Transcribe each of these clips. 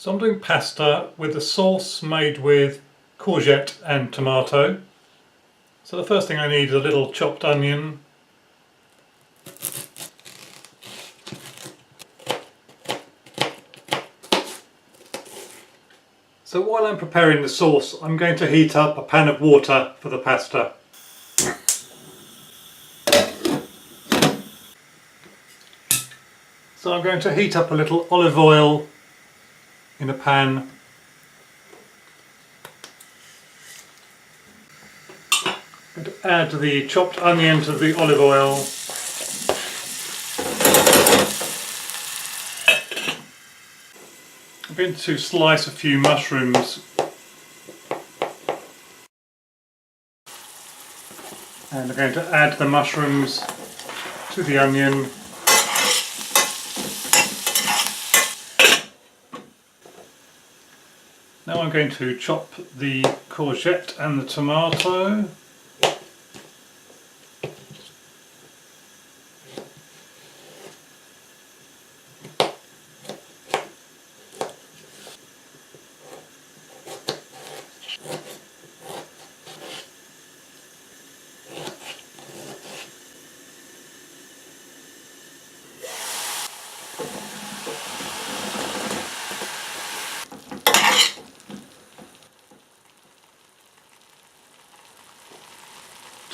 So I'm doing pasta with a sauce made with courgette and tomato. So the first thing I need is a little chopped onion, so while I'm preparing the sauce, I'm going to heat up a pan of water for the pasta. So I'm going to heat up a little olive oil in a pan. I'm going to add the chopped onion to the olive oil. I'm going to slice a few mushrooms. And I'm going to add the mushrooms to the onion. Now I'm going to chop the courgette and the tomato.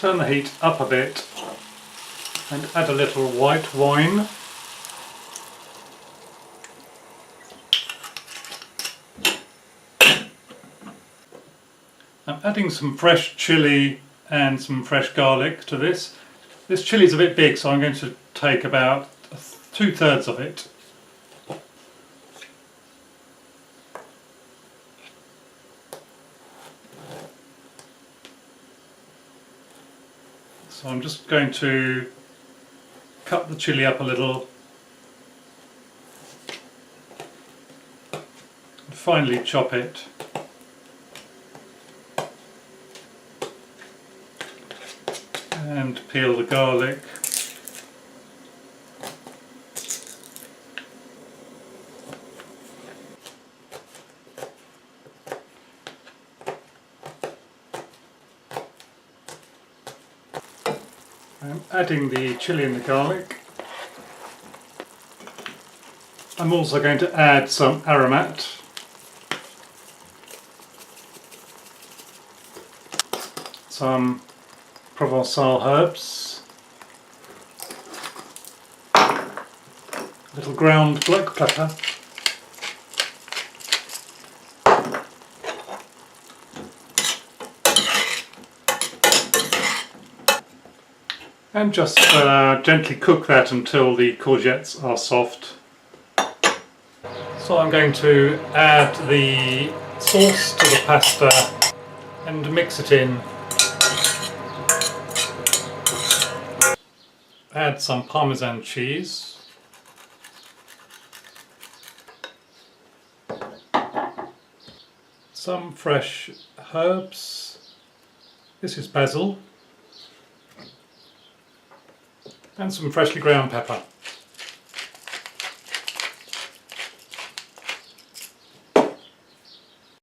Turn the heat up a bit and add a little white wine. I'm adding some fresh chilli and some fresh garlic to this. This chilli is a bit big, so I'm going to take about 2/3 of it. So I'm just going to cut the chilli up a little and finely chop it. And peel the garlic. I'm adding the chilli and the garlic. I'm also going to add some aromat. Some Provençal herbs. A little ground black pepper. And just gently cook that until the courgettes are soft. So I'm going to add the sauce to the pasta and mix it in. Add some Parmesan cheese. Some fresh herbs. This is basil. And some freshly ground pepper.